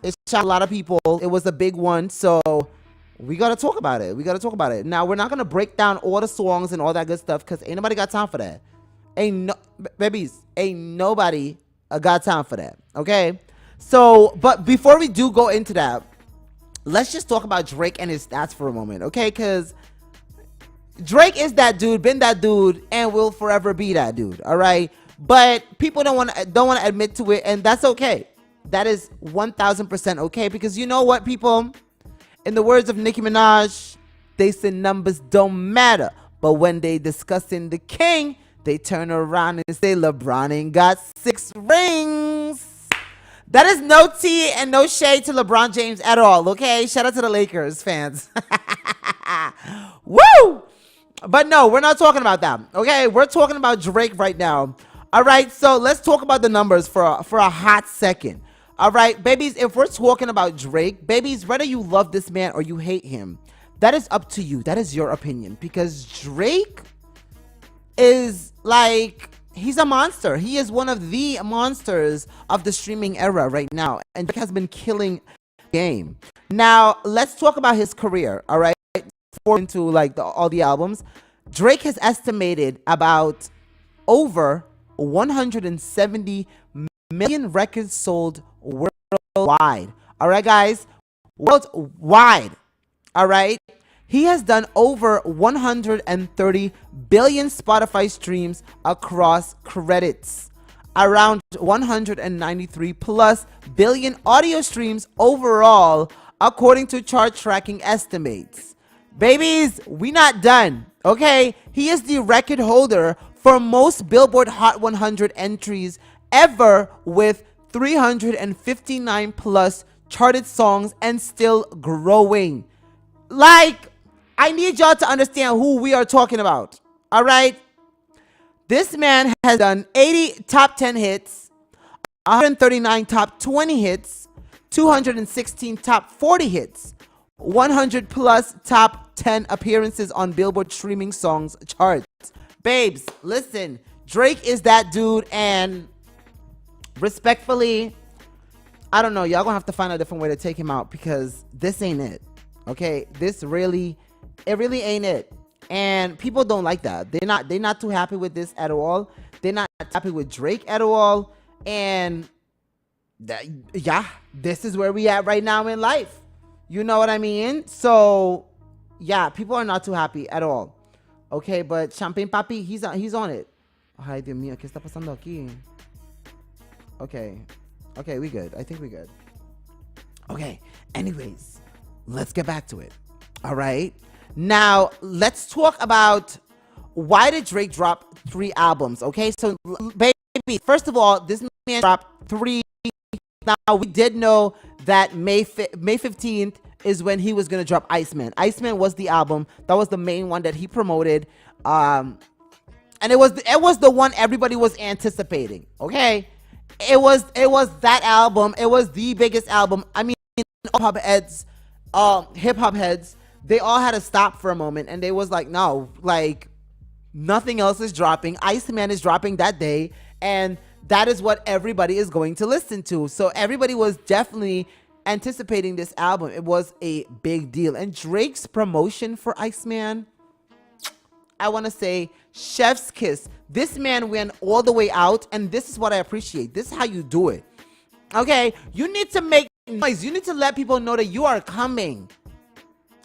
It shocked a lot of people. It was a big one. So we got to talk about it. We got to talk about it. Now, we're not going to break down all the songs and all that good stuff because ain't nobody got time for that. Babies, ain't nobody got time for that. Okay? So, but before we do go into that, let's just talk about Drake and his stats for a moment. Okay? Because Drake is that dude, been that dude, and will forever be that dude. All right? But people don't want to admit to it, and that's okay. That is 1000% okay, because you know what, people? In the words of Nicki Minaj, they say numbers don't matter, but when they discussing the king, they turn around and say LeBron ain't got 6 rings. That is no tea and no shade to LeBron James at all, okay? Shout out to the Lakers fans. Woo! But no, we're not talking about that, okay? We're talking about Drake right now. All right, so let's talk about the numbers for a hot second. All right, babies, if we're talking about Drake, babies, whether you love this man or you hate him, that is up to you. That is your opinion, because Drake is like, he's a monster. He is one of the monsters of the streaming era right now, and Drake has been killing the game. Now, let's talk about his career, all right? Into like all the albums, Drake has estimated about over 170 million records sold worldwide. All right, guys, worldwide. All right, he has done over 130 billion Spotify streams across credits, around 193 plus billion audio streams overall, according to chart tracking estimates. Babies, we not done, okay? He is the record holder for most Billboard Hot 100 entries ever, with 359 plus charted songs and still growing. Like, I need y'all to understand who we are talking about, all right? This man has done 80 top 10 hits, 139 top 20 hits, 216 top 40 hits, 100 plus top 10 appearances on Billboard streaming songs charts. Babes, listen, Drake is that dude, and respectfully, I don't know, y'all gonna have to find a different way to take him out, because this ain't it. Okay, it really ain't it. And people don't like that. They're not too happy with this at all. They're not happy with Drake at all. And yeah, this is where we at right now in life. You know what I mean? So yeah, people are not too happy at all. Okay, but Champagne Papi, he's on it. Ay, Dios mío, ¿qué está pasando aquí? Okay, we good. I think we good. Okay, anyways, let's get back to it. All right, now let's talk about why did Drake drop 3 albums. Okay, so baby, first of all, this man dropped 3. Now, we did know that May 15th is when he was going to drop Iceman. Iceman was the album. That was the main one that he promoted. And it was the one everybody was anticipating. Okay? It was that album. It was the biggest album. I mean, hip hop heads, they all had to stop for a moment, and they was like, no, like, nothing else is dropping. Iceman is dropping that day, and that is what everybody is going to listen to. So everybody was definitely anticipating this album. It was a big deal. And Drake's promotion for Iceman, I want to say, chef's kiss. This man went all the way out, and this is what I appreciate. This is how you do it. Okay? You need to make noise. You need to let people know that you are coming.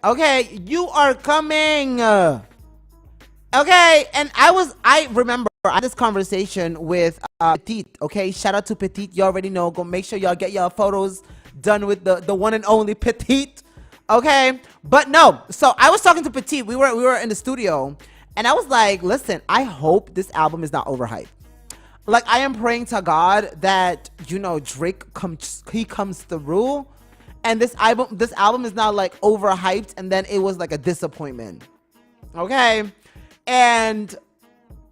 Okay? You are coming. Okay? And I remember I had this conversation with Petite. Okay? Shout out to Petite. You already know. Go make sure y'all get your photos done with the one and only Petite. Okay? But no. So I was talking to Petite. We were in the studio, and I was like, listen, I hope this album is not overhyped. Like, I am praying to God that, you know, Drake comes through, and this album is not like overhyped, and then it was like a disappointment. Okay? And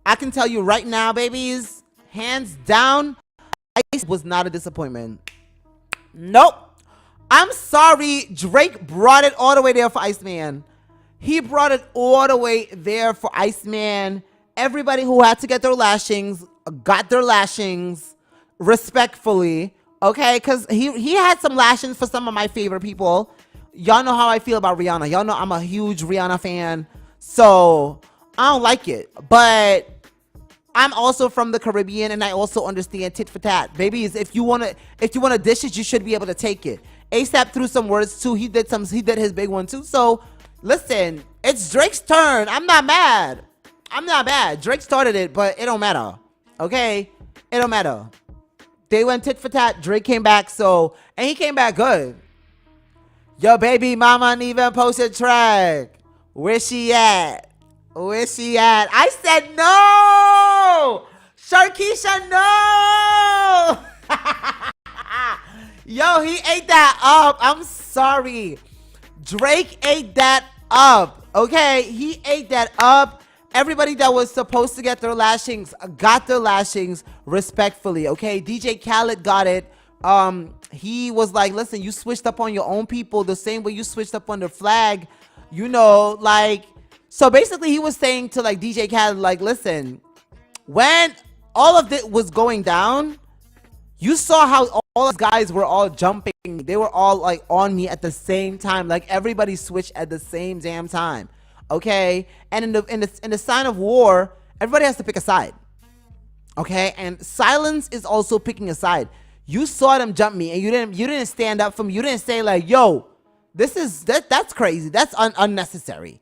I can tell you right now, babies, hands down, Ice was not a disappointment. Nope. I'm sorry, Drake brought it all the way there for Iceman. He brought it all the way there for Iceman. Everybody who had to get their lashings got their lashings respectfully. Okay, because he had some lashings for some of my favorite people. Y'all know how I feel about Rihanna. Y'all know I'm a huge Rihanna fan. So I don't like it. But I'm also from the Caribbean, and I also understand tit for tat. Babies, if you wanna dish it, you should be able to take it. ASAP threw some words too. He did his big one too. So listen, it's Drake's turn. I'm not mad. I'm not mad. Drake started it, but it don't matter. Okay? It don't matter. They went tit for tat. Drake came back, and he came back good. Yo, baby mama ain't even posted track. Where she at? Where she at? I said no! Sharkeisha, no! Yo, he ate that up. I'm sorry. Drake ate that up. Okay? He ate that up. Everybody that was supposed to get their lashings got their lashings respectfully. Okay? DJ Khaled got it. He was like, listen, you switched up on your own people the same way you switched up on the flag. You know, like, so basically he was saying to like DJ Khaled, like, listen, when all of it was going down, you saw how all these guys were all jumping. They were all like on me at the same time. Like everybody switched at the same damn time. Okay? And in the sign of war, everybody has to pick a side. Okay? And silence is also picking a side. You saw them jump me, and you didn't stand up for me. You didn't say like, yo, that's crazy. That's unnecessary.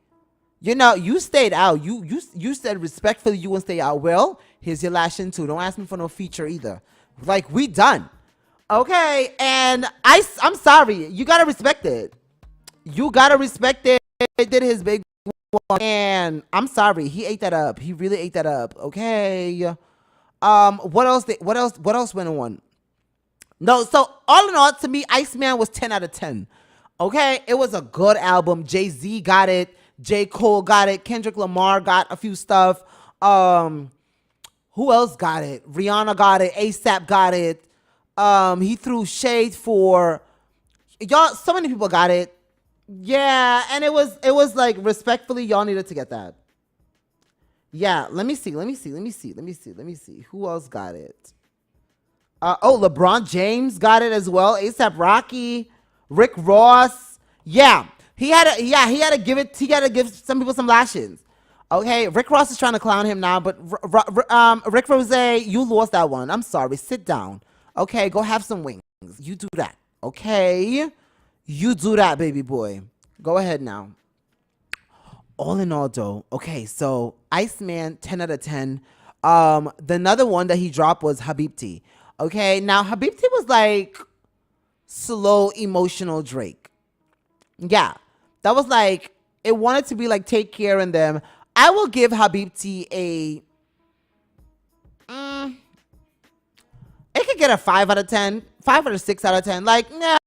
You know, you stayed out. You said respectfully you wouldn't stay out. Well, here's your lashing too. Don't ask me for no feature either. Like, we done. Okay, and I'm sorry. You gotta respect it. You gotta respect it. He did his big one, and I'm sorry. He ate that up. He really ate that up. Okay. What else went on? No, so all in all, to me, Iceman was 10 out of 10. Okay? It was a good album. Jay-Z got it. J. Cole got it. Kendrick Lamar got a few stuff. Who else got it? Rihanna got it. ASAP got it. He threw shade for y'all. So many people got it. Yeah, and it was like, respectfully, y'all needed to get that. Yeah, let me see. Who else got it? LeBron James got it as well. ASAP Rocky, Rick Ross. Yeah, he had to give some people some lashes. Okay, Rick Ross is trying to clown him now, but Rick Rose, you lost that one. I'm sorry. Sit down. Okay, go have some wings. You do that. Okay, you do that, baby boy. Go ahead now. All in all, though, okay, so Iceman, 10 out of 10. The another one that he dropped was Habibti. Okay, now Habibti was like slow, emotional Drake. Yeah, that was like, it wanted to be like Take Care and them. I will give Habibti a, it could get a 5 out of 10, 5 or 6 out of 10. Like, nah,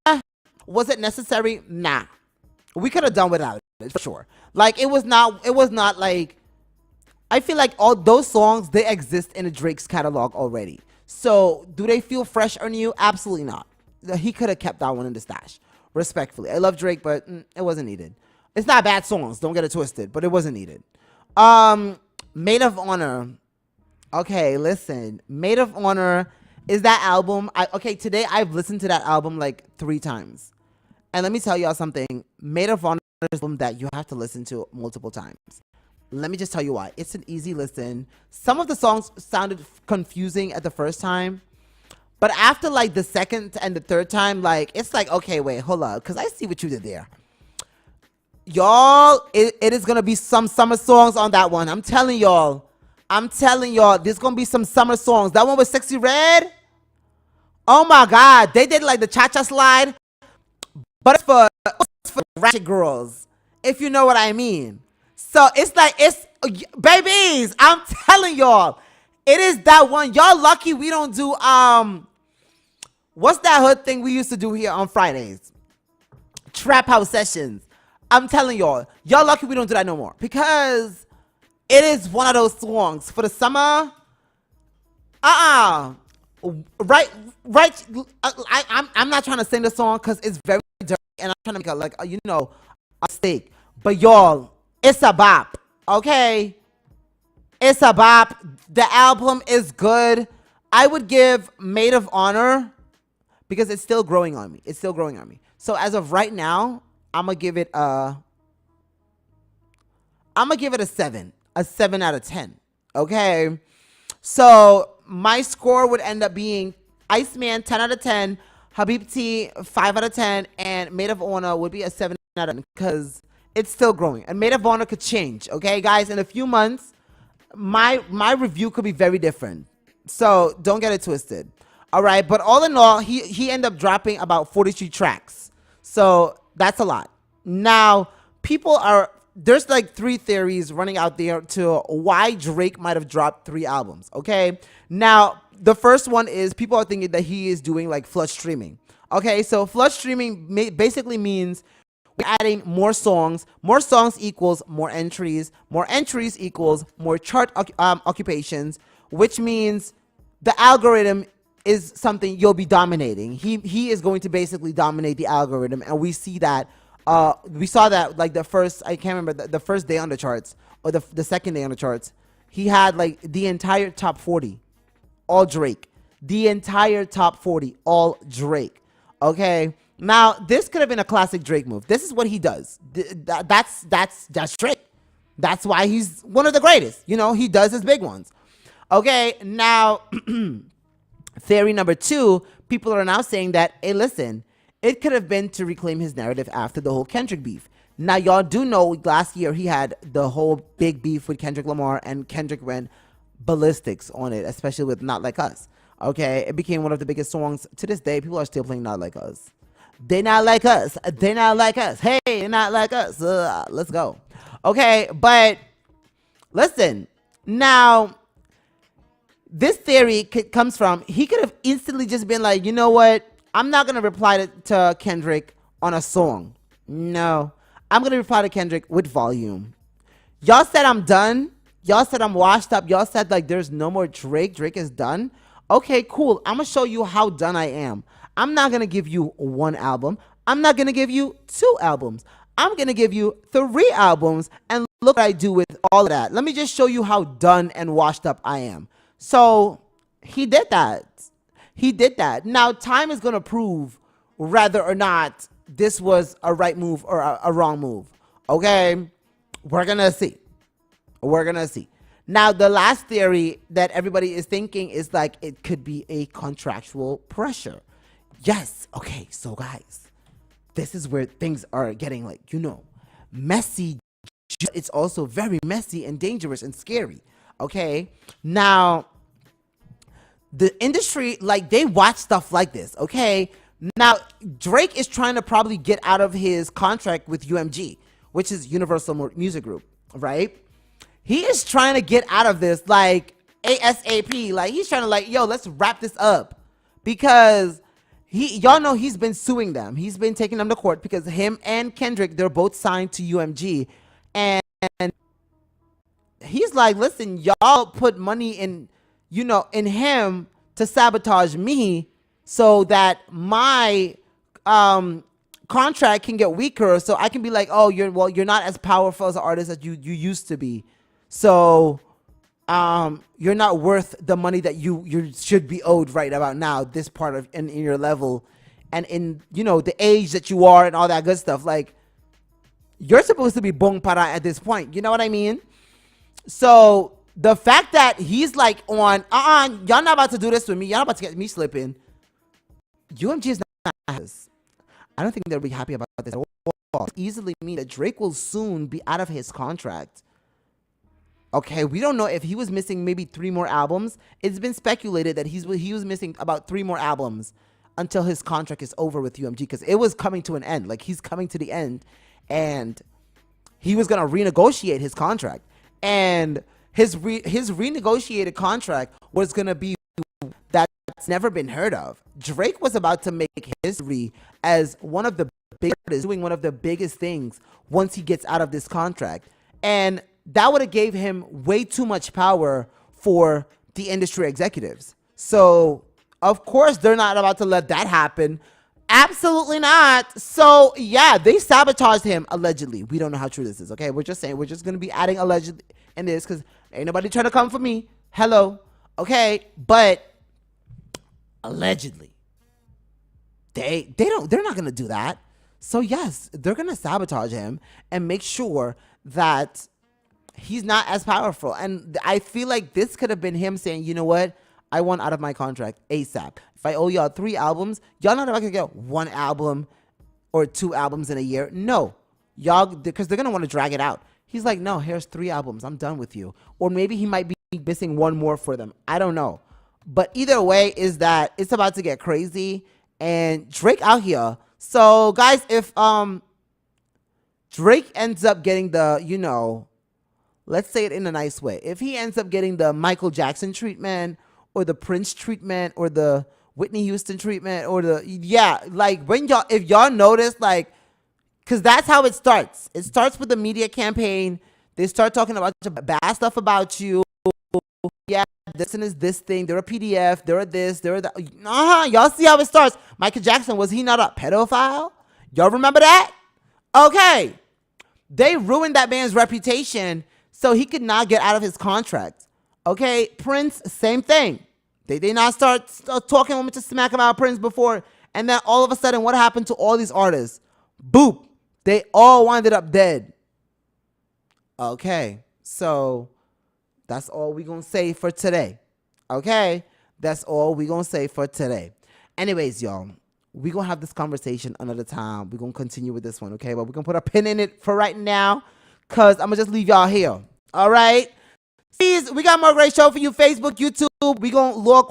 was it necessary? Nah, we could have done without it for sure. Like, it was not like, I feel like all those songs, they exist in a Drake's catalog already. So, do they feel fresh or new? Absolutely not. He could have kept that one in the stash. Respectfully. I love Drake, but it wasn't needed. It's not bad songs. Don't get it twisted. But it wasn't needed. Maid of Honor. Okay, listen. Maid of Honor is that album. Today I've listened to that album like 3 times. And let me tell y'all something. Maid of Honor is an album that you have to listen to multiple times. Let me just tell you why. It's an easy listen. Some of the songs sounded confusing at the first time. But after like the second and the third time, like, it's like, okay, wait, hold up. Because I see what you did there. Y'all, it is going to be some summer songs on that one. I'm telling y'all. There's going to be some summer songs. That one with Sexy Red. Oh my God. They did like the cha-cha slide. But it's for ratchet girls. If you know what I mean. So it's like, it's, babies, I'm telling y'all, it is that one. Y'all lucky we don't do, what's that hood thing we used to do here on Fridays? Trap house sessions. I'm telling y'all lucky we don't do that no more. Because it is one of those songs for the summer. Right. I'm not trying to sing the song because it's very dirty. And I'm trying to make a mistake. But y'all, it's a bop, okay? It's a bop. The album is good. I would give Maid of Honor, because it's still growing on me. It's still growing on me. So as of right now, I'm gonna give it a 7, a 7 out of 10. Okay. So my score would end up being Iceman 10 out of 10, Habibti 5 out of 10, and Maid of Honor would be a 7 out of 10 because it's still growing. And Maid of Honor could change. Okay, guys, in a few months, my review could be very different. So don't get it twisted. All right, but all in all, he ended up dropping about 43 tracks. So that's a lot. Now, there's like 3 theories running out there to why Drake might have dropped 3 albums. Okay, now the first one is people are thinking that he is doing like flood streaming. Okay, so flood streaming basically means we're adding more songs. More songs equals more entries. More entries equals more chart occupations, which means the algorithm is something you'll be dominating. He is going to basically dominate the algorithm, and we see that. We saw that like the first, I can't remember the first day on the charts or the second day on the charts. He had like the entire top 40, all Drake. The entire top 40, all Drake. Okay. Now this could have been a classic Drake move. This is what he does. That's Drake. That's why he's one of the greatest. You know, he does his big ones. Okay. Now. Theory number 2, people are now saying that, hey, listen, it could have been to reclaim his narrative after the whole Kendrick beef. Now, y'all do know last year he had the whole big beef with Kendrick Lamar, and Kendrick went ballistics on it, especially with Not Like Us. Okay, it became one of the biggest songs. To this day, people are still playing Not Like Us. They not like us. They not like us. Hey, they not like us. Let's go. Okay, but listen, now this theory comes from, he could have instantly just been like, you know what? I'm not going to reply to Kendrick on a song. No. I'm going to reply to Kendrick with volume. Y'all said I'm done. Y'all said I'm washed up. Y'all said like there's no more Drake. Drake is done. Okay, cool. I'm going to show you how done I am. I'm not going to give you 1 album. I'm not going to give you 2 albums. I'm going to give you 3 albums, and look what I do with all of that. Let me just show you how done and washed up I am. So he did that. He did that. Now, time is going to prove whether or not this was a right move or a wrong move. Okay? We're going to see. We're going to see. Now, the last theory that everybody is thinking is like it could be a contractual pressure. Yes. Okay. So, guys, this is where things are getting like, you know, messy. It's also very messy and dangerous and scary. Okay? Now, the industry, like, they watch stuff like this, okay? Now, Drake is trying to probably get out of his contract with UMG, which is Universal Music Group, right? He is trying to get out of this, like, ASAP. Like, he's trying to, like, yo, let's wrap this up. Because y'all know he's been suing them. He's been taking them to court because him and Kendrick, they're both signed to UMG. And he's like, listen, y'all put money in, you know, in him to sabotage me so that my contract can get weaker, so I can be like, oh, you're not as powerful as an artist as you used to be. So you're not worth the money that you should be owed right about now, this part of in your level and in, you know, the age that you are and all that good stuff. Like, you're supposed to be bong para at this point. You know what I mean? So the fact that he's like on, y'all not about to do this with me. Y'all not about to get me slipping. UMG is not this. I don't think they'll be happy about this at all. Easily mean that Drake will soon be out of his contract. Okay, we don't know if he was missing maybe 3 more albums. It's been speculated that he was missing about 3 more albums until his contract is over with UMG, because it was coming to an end. Like, he's coming to the end, and he was gonna renegotiate his contract. And his renegotiated contract was gonna be that's never been heard of. Drake was about to make history as one of the biggest, doing one of the biggest things once he gets out of this contract, and that would have gave him way too much power for the industry executives. So of course they're not about to let that happen. Absolutely not. So yeah, they sabotaged him allegedly. We don't know how true this is. Okay, we're just saying, we're just gonna be adding allegedly in this because ain't nobody trying to come for me. Hello. Okay, but allegedly. they're not gonna do that. So yes, they're gonna sabotage him and make sure that he's not as powerful. And I feel like this could have been him saying, you know what? I want out of my contract ASAP. If I owe y'all 3 albums, y'all not about to get 1 album or 2 albums in a year. No, y'all, because they're gonna want to drag it out. He's like, no, here's 3 albums. I'm done with you. Or maybe he might be missing 1 more for them. I don't know. But either way is that it's about to get crazy and Drake out here. So guys, if Drake ends up getting the, let's say it in a nice way. If he ends up getting the Michael Jackson treatment or the Prince treatment or the Whitney Houston treatment or like when if y'all notice, like, because that's how it starts. It starts with the media campaign. They start talking about bad stuff about you. Yeah, this and is this thing. They're a PDF. They're a this. They're a that. Y'all see how it starts. Michael Jackson, was he not a pedophile? Y'all remember that? Okay. They ruined that man's reputation so he could not get out of his contract. Okay, Prince, same thing. They did not start talking women to smack about Prince before, and then all of a sudden, what happened to all these artists? Boop. They all winded up dead. Okay, so that's all we're going to say for today. Okay, that's all we're going to say for today. Anyways, y'all, we're going to have this conversation another time. We're going to continue with this one, okay? But we're going to put a pin in it for right now because I'm going to just leave y'all here. All right? Please, we got more great show for you. Facebook, YouTube. We're going to look